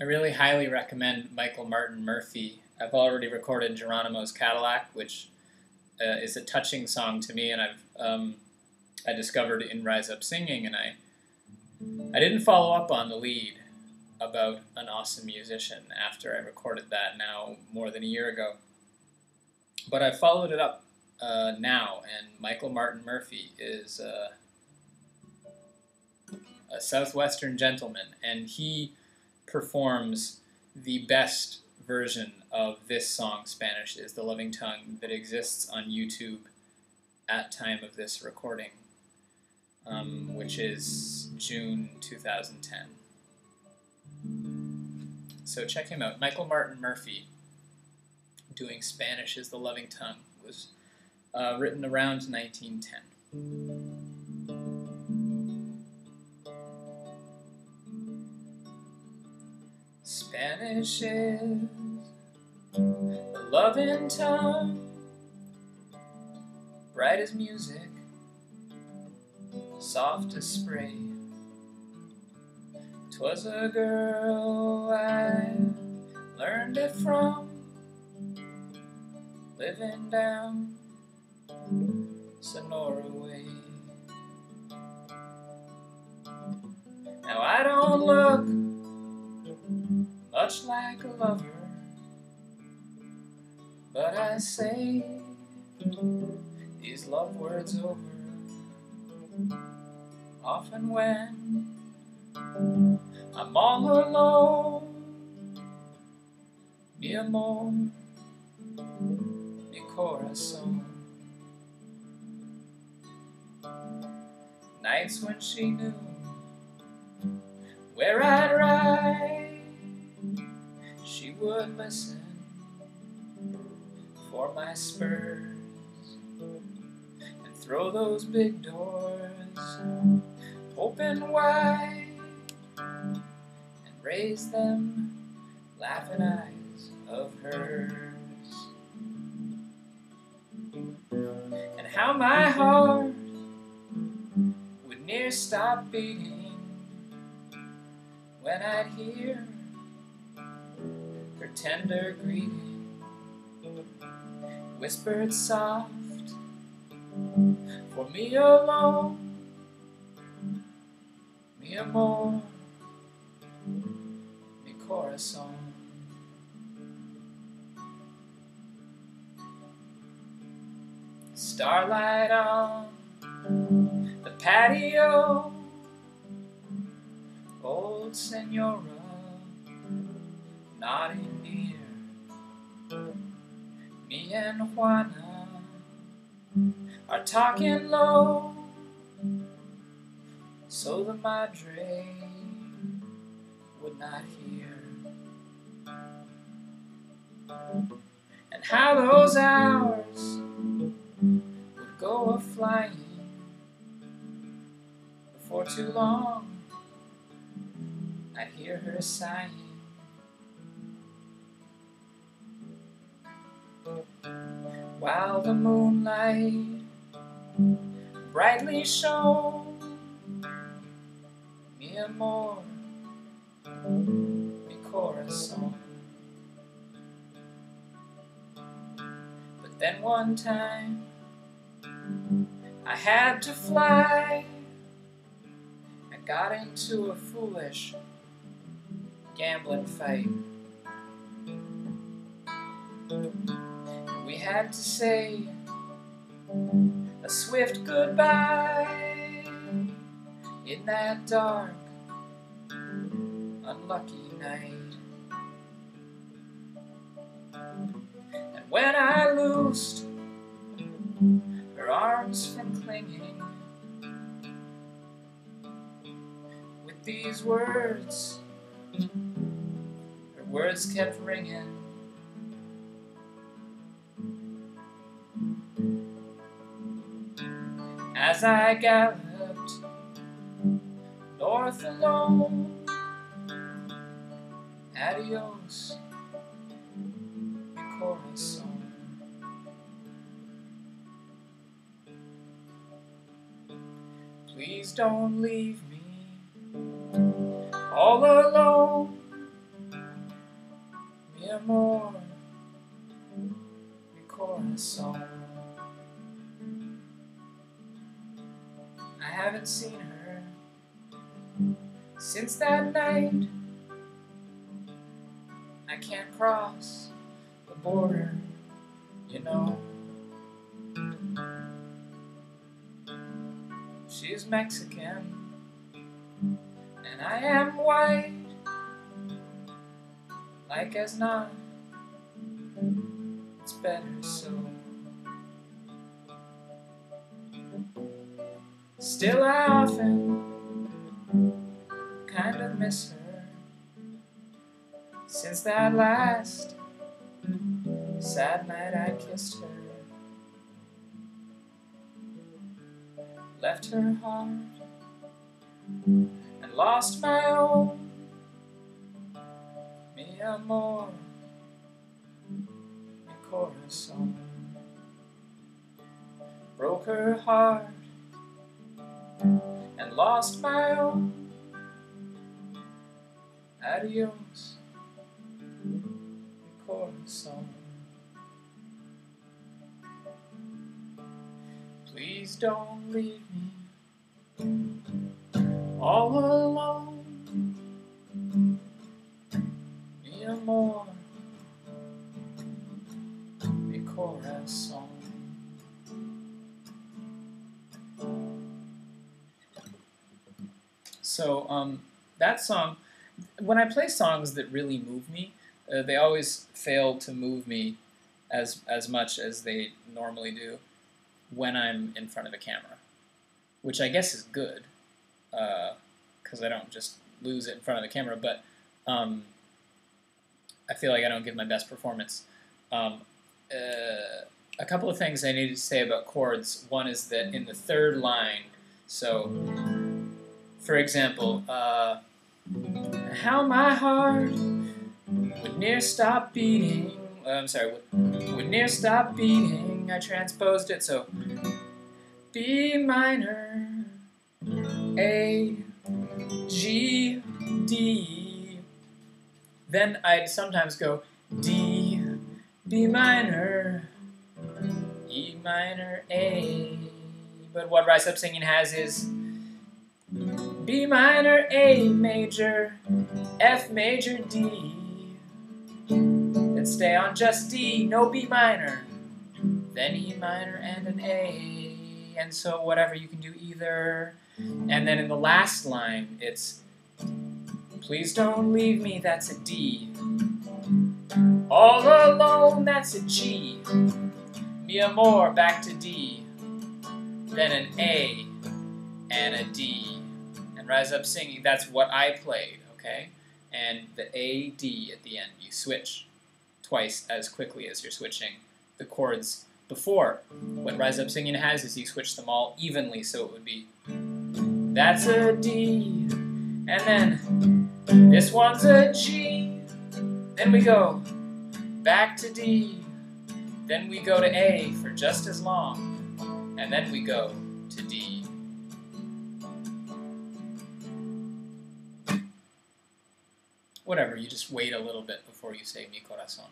I really highly recommend Michael Martin Murphey. I've already recorded Geronimo's Cadillac, which is a touching song to me, and I discovered in Rise Up Singing, and I didn't follow up on the lead about an awesome musician after I recorded that now more than a year ago. But I followed it up now, and Michael Martin Murphey is a southwestern gentleman, and he performs the best version of this song, Spanish is the Loving Tongue, that exists on YouTube at time of this recording, which is June 2010. So check him out. Michael Martin Murphey doing Spanish is the Loving Tongue was written around 1910. Spanish is the loving tongue, bright as music, soft as spray. 'Twas a girl I learned it from, living down Sonora way. Now I don't look much like a lover, but I say these love words over often when I'm all alone. Mi amor, mi corazón. Nights when she knew where I'd ride, she would listen for my spurs and throw those big doors open wide and raise them laughing eyes of hers. And how my heart would near stop beating when I'd hear her tender greeting, whispered soft, for me alone. Mi amor, mi corazón. Starlight on the patio, old Senora nodding near. Me and Juana are talking low, so the madre would not hear. And how those hours would go a-flying before too long I'd hear her sighing. While the moonlight brightly shone, mi amor, mi corazón. But then one time I had to fly. I got into a foolish gambling fight. We had to say a swift goodbye in that dark, unlucky night. And when I loosed her arms from clinging, with these words, her words kept ringing. As I galloped north alone, adios, mi corazón. Please don't leave me all alone. corazón. I haven't seen her since that night. I can't cross the border, you know. She's Mexican, and I am white. Like as not, it's better so. Still I often kind of miss her since that last sad night I kissed her. Left her heart and lost my own. Mi amor, mi corazón. Broke her heart and lost my own. Adios, mi corazón. Please don't leave me all alone. Mi amor, mi corazón. So, that song, when I play songs that really move me, they always fail to move me as much as they normally do when I'm in front of a camera, which I guess is good, because I don't just lose it in front of the camera, but I feel like I don't give my best performance. A couple of things I needed to say about chords. One is that in the third line, so, for example, how my heart would near stop beating, would near stop beating, I transposed it, so B minor, A, G, D, then I'd sometimes go D, B minor, E minor, A, but what Rise Up Singing has is B minor, A major, F major, D, then stay on just D, no B minor, then E minor and an A, and so whatever, you can do either. And then in the last line, it's please don't leave me, that's a D. All alone, that's a G. Mi amor, back to D. Then an A and a D. And Rise Up Singing, that's what I played, okay? And the A, D at the end, you switch twice as quickly as you're switching the chords before. What Rise Up Singing has is you switch them all evenly, so it would be that's a D, and then this one's a G, then we go back to D, then we go to A for just as long, and then we go to D. Whatever, you just wait a little bit before you say mi corazón.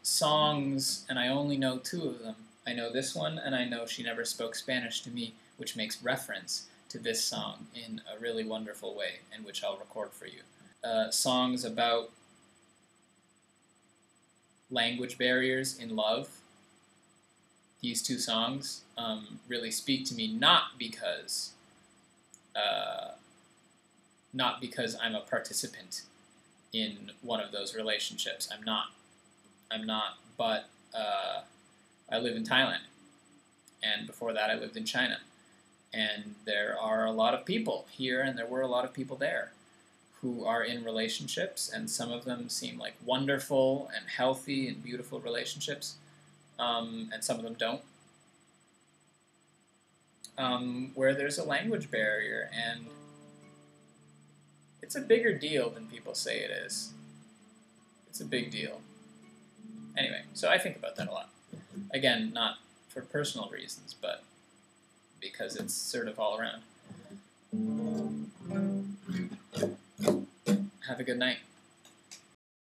Songs, and I only know two of them. I know this one, and I know She Never Spoke Spanish to Me, which makes reference to this song in a really wonderful way, and which I'll record for you. Songs about language barriers in love. These two songs really speak to me, not because I'm a participant in one of those relationships. I'm not, but I live in Thailand, and before that I lived in China. And there are a lot of people here, and there were a lot of people there, who are in relationships, and some of them seem like wonderful and healthy and beautiful relationships, and some of them don't. Where there's a language barrier, and it's a bigger deal than people say it is. It's a big deal. Anyway, so I think about that a lot. Again, not for personal reasons, but because it's sort of all around. Have a good night.